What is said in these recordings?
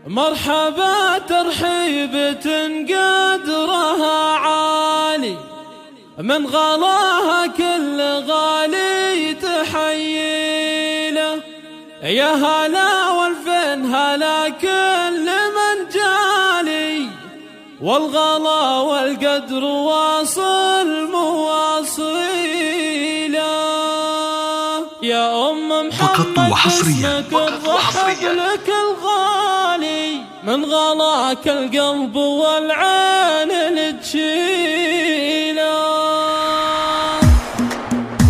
مرحبا ترحيبة قدرها عالي، من غلاها كل غالي تحييله. يا هلا والفين هلا كل من جالي، والغلا والقدر واصل مواصيله. يا أم محمد اسمك الرحب لك الغالي، من غلاك القلب والعين لتشيله.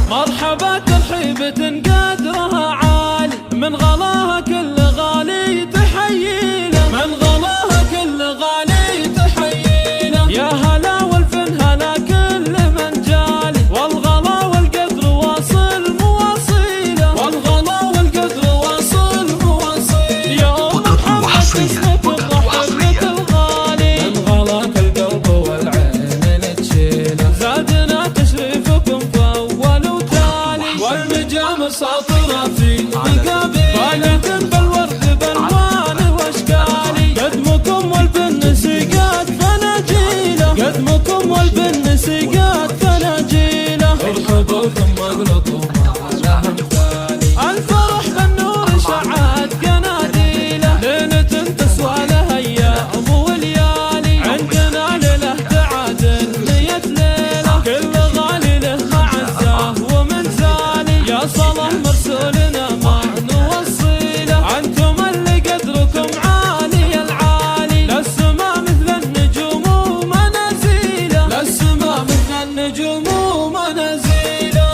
مرحبا ترحيبة قدرها عالي، من غلاها كل غالي تحييله، من غلاها كل غالي تحييله. يا هلا والفن هلا كل من جالي، والغلا والقدر واصل مواصيله، والغلا والقدر واصل مواصيله. يا أم محمد اسمك الرحب لك الغالي، من غلاك القلب والعين لتشيله. زادنا تشريفكم في أول وتالي، والنجام ساطرة في مقابل فانية بالورد بالوان واشكالي. قدمكم والبن سقات فناجيله، قدمكم والبن سقات فناجيله. ارحبوا ثم اغلطوا ما لها مثالي، الفرح بالنور شعت قناديله. ليلة تسوى لها ايام وليالي، عندنا ليلة تعادل 100 ليلة. كل غالي له معزه ومنزالي، يا صلاة مرسولنا ما نوصيله. انتم اللي قدركم عالي العالي، للسما مثل النجوم ومنازيله، للسما مثل النجوم ومنازيله.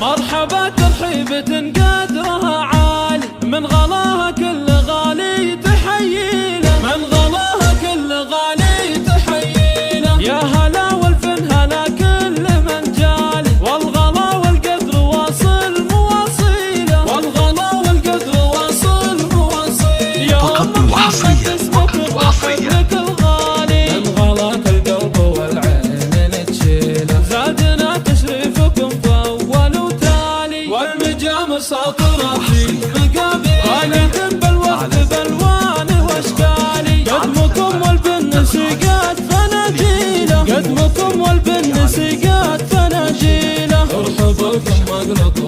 مرحبا ترحيبة قدرها عالي، من غلاها كل غالي تحييله، من غلاها كل غالي تحييله. يا هلا والفن هلا كل من جالي، والغلا والقدر واصل مواصيله، والغلا والقدر واصل مواصيله. يا أم محمد اسمك الرحب لك الغالي، من غلاك القلب والعين لتشيله. زادنا تشريفكم في أول وتالي، والنجام ساطرة في مقابل فانية بالورد بالوان واشكالي. قدمكم والبن سقات فناجيله، قدمكم والبن سقات فناجيله. ارحبوا ثم اغلطوا